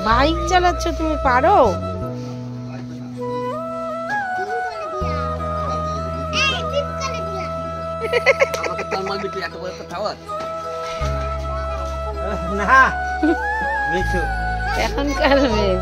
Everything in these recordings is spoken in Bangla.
বাইক চালাচ্ছ, তুমি পারো? এখনকার মেয়ে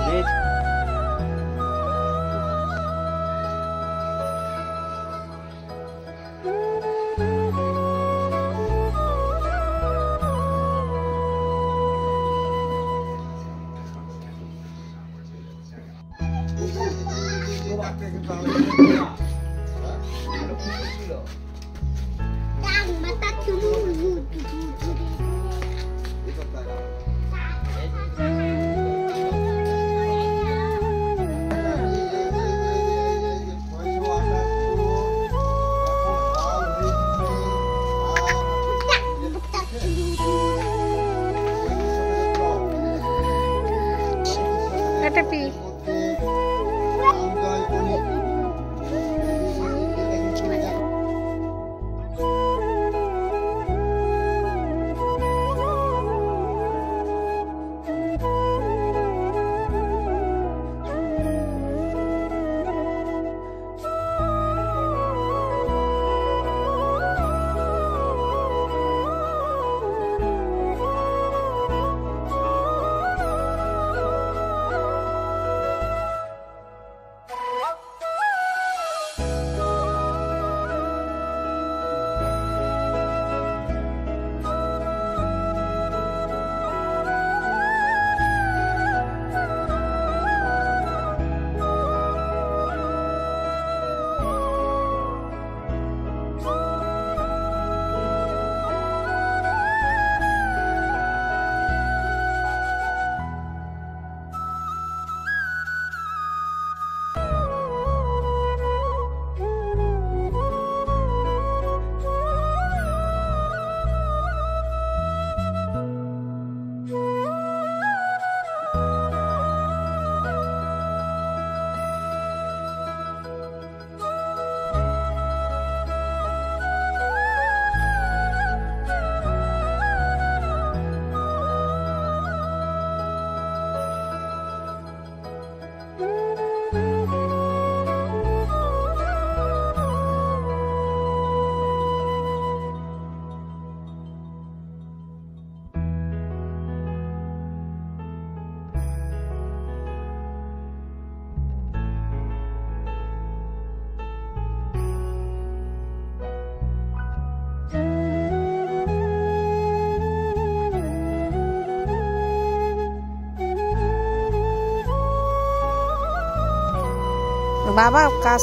বাবা কাজ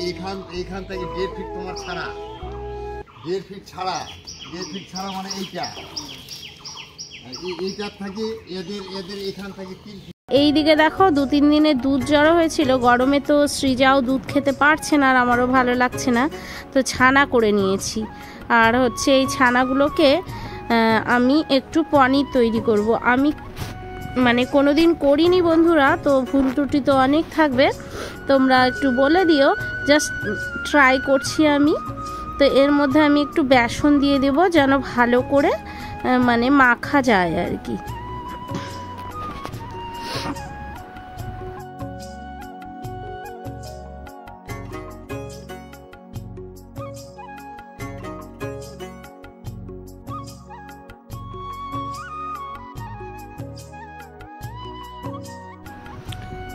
এইখান থেকে 1.5 ফিট তোমার ছাড়া 1.5 ফিট ছাড়া 1.5 ফিট ছাড়া মানে এইটার থেকে এদের এখান থেকে 3 ফিট। এইদিকে দেখো 2-3 দিনের দুধ জড়ো হয়েছিল, গরমে তো সৃজাও দুধ খেতে পারছে না আর আমারও ভালো লাগছে না, তো ছানা করে নিয়েছি। আর হচ্ছে এই ছানাগুলোকে আমি একটু পনির তৈরি করব। আমি মানে কোনোদিন করিনি বন্ধুরা, তো ভুল ত্রুটি তো অনেক থাকবে, তোমরা একটু বলে দিও। জাস্ট ট্রাই করছি আমি। তো এর মধ্যে আমি একটু বেসন দিয়ে দেব যেন ভালো করে মানে মাখা যায় আর কি।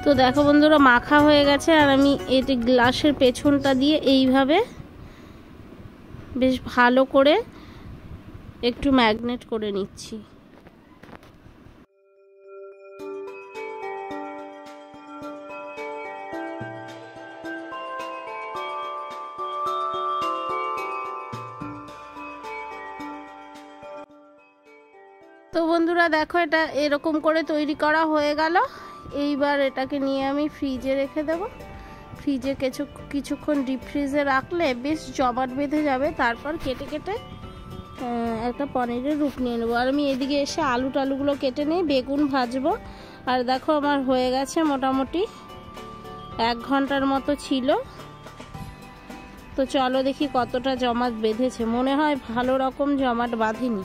তো দেখো বন্ধুরা মাখা হয়ে গেছে, আর আমি এটি গ্লাসের পেছনটা দিয়ে এইভাবে বেশ ভালো করে একটু ম্যাগনেট করে নিচ্ছি। তো বন্ধুরা দেখো এটা এরকম করে তৈরি করা হয়ে গেল। এইবার এটাকে নিয়ে আমি ফ্রিজে রেখে দেব। ফ্রিজে কিছুক্ষণ ডিপ ফ্রিজে রাখলে বেশ জমাট বেঁধে যাবে। তারপর কেটে কেটে একটা পনিরের রূপ নিয়ে নেবো। আর আমি এদিকে এসে আলু টালুগুলো কেটে নিই, বেগুন ভাজবো। আর দেখো আমার হয়ে গেছে মোটামুটি 1 ঘন্টার মতো ছিল। তো চলো দেখি কতটা জমাট বেঁধেছে। মনে হয় ভালো রকম জমাট বাঁধেনি।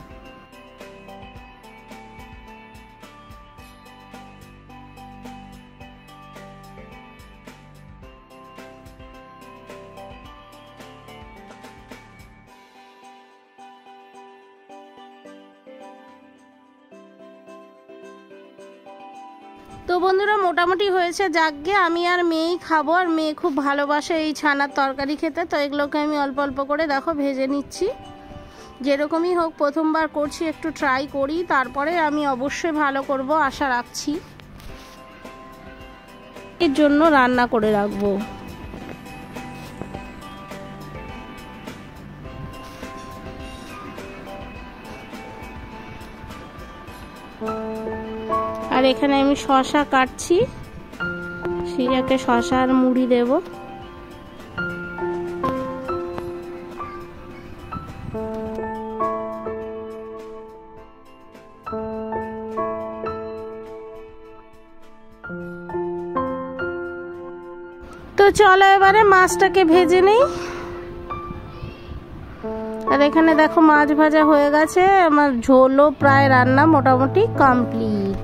তো বন্ধুরা মোটামুটি হয়েছে, যাকগে আমি আর মেয়েই খাবো। আর মেয়ে খুব ভালোবাসে এই ছানার তরকারি খেতে। তো এগুলোকে আমি অল্প অল্প করে দেখো ভেজে নিচ্ছি। যেরকমই হোক প্রথমবার করছি, একটু ট্রাই করি, তারপরে আমি অবশ্যই ভালো করব আশা রাখছি। এর জন্য রান্না করে রাখবো। আর এখানে আমি শসা কাটছি, সিজাকে শসা আর মুড়ি দেব। তো চলো এবারে মাছটাকে ভেজে নেই। আর এখানে দেখো মাছ ভাজা হয়ে গেছে, আমার ঝোলও প্রায় রান্না মোটামুটি কমপ্লিট।